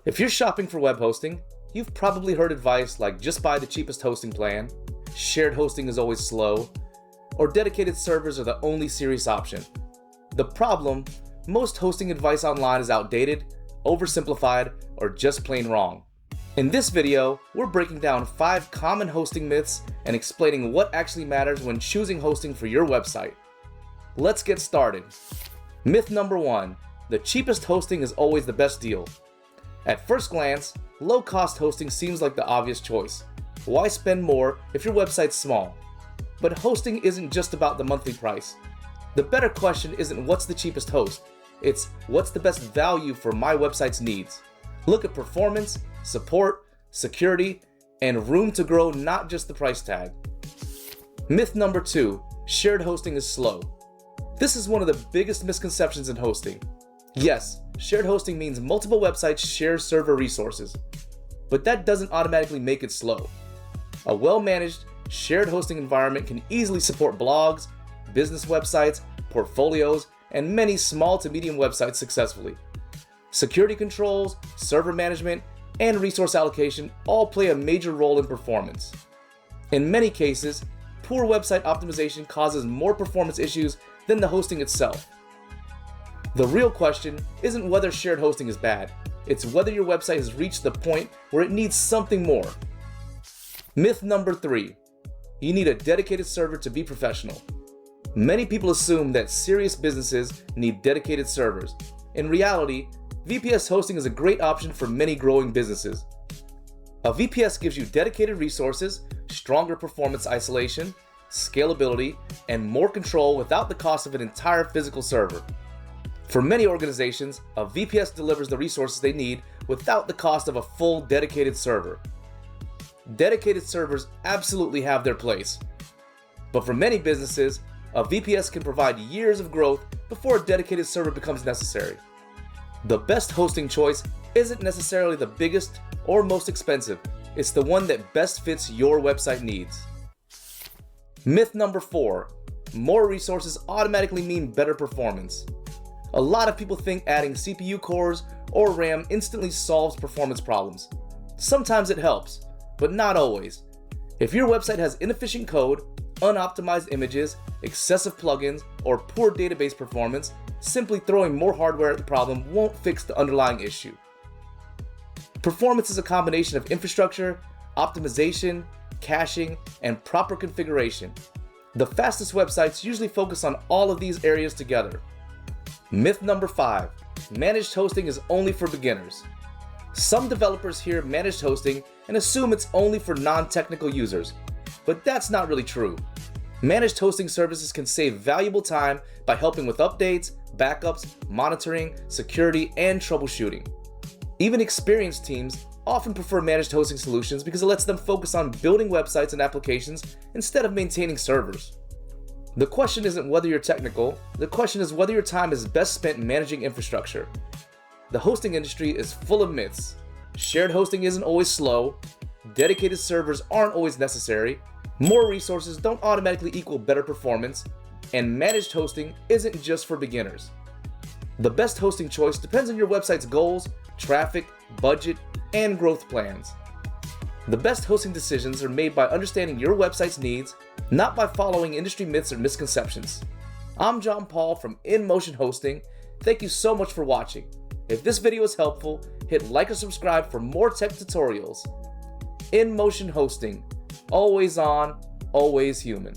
If you're shopping for web hosting, you've probably heard advice like just buy the cheapest hosting plan, shared hosting is always slow, or dedicated servers are the only serious option. The problem, most hosting advice online is outdated, oversimplified, or just plain wrong. In this video, we're breaking down 5 common hosting myths and explaining what actually matters when choosing hosting for your website. Let's get started. Myth number 1, the cheapest hosting is always the best deal. At first glance, low-cost hosting seems like the obvious choice. Why spend more if your website's small? But hosting isn't just about the monthly price. The better question isn't what's the cheapest host, it's what's the best value for my website's needs. Look at performance, support, security, and room to grow, not just the price tag. Myth number 2, shared hosting is slow. This is one of the biggest misconceptions in hosting. Yes, shared hosting means multiple websites share server resources, but that doesn't automatically make it slow. A well-managed, shared hosting environment can easily support blogs, business websites, portfolios, and many small to medium websites successfully. Security controls, server management, and resource allocation all play a major role in performance. In many cases, poor website optimization causes more performance issues than the hosting itself. The real question isn't whether shared hosting is bad, it's whether your website has reached the point where it needs something more. Myth number 3, you need a dedicated server to be professional. Many people assume that serious businesses need dedicated servers. In reality, VPS hosting is a great option for many growing businesses. A VPS gives you dedicated resources, stronger performance isolation, scalability, and more control without the cost of an entire physical server. For many organizations, a VPS delivers the resources they need without the cost of a full dedicated server. Dedicated servers absolutely have their place. But for many businesses, a VPS can provide years of growth before a dedicated server becomes necessary. The best hosting choice isn't necessarily the biggest or most expensive, it's the one that best fits your website needs. Myth number 4, more resources automatically mean better performance. A lot of people think adding CPU cores or RAM instantly solves performance problems. Sometimes it helps, but not always. If your website has inefficient code, unoptimized images, excessive plugins, or poor database performance, simply throwing more hardware at the problem won't fix the underlying issue. Performance is a combination of infrastructure, optimization, caching, and proper configuration. The fastest websites usually focus on all of these areas together. Myth number 5, managed hosting is only for beginners. Some developers hear managed hosting and assume it's only for non-technical users, but that's not really true. Managed hosting services can save valuable time by helping with updates, backups, monitoring, security, and troubleshooting. Even experienced teams often prefer managed hosting solutions because it lets them focus on building websites and applications instead of maintaining servers. The question isn't whether you're technical, the question is whether your time is best spent managing infrastructure. The hosting industry is full of myths. Shared hosting isn't always slow, dedicated servers aren't always necessary, more resources don't automatically equal better performance, and managed hosting isn't just for beginners. The best hosting choice depends on your website's goals, traffic, budget, and growth plans. The best hosting decisions are made by understanding your website's needs, not by following industry myths or misconceptions. I'm John Paul from InMotion Hosting. Thank you so much for watching. If this video is helpful, hit like or subscribe for more tech tutorials. InMotion Hosting, always on, always human.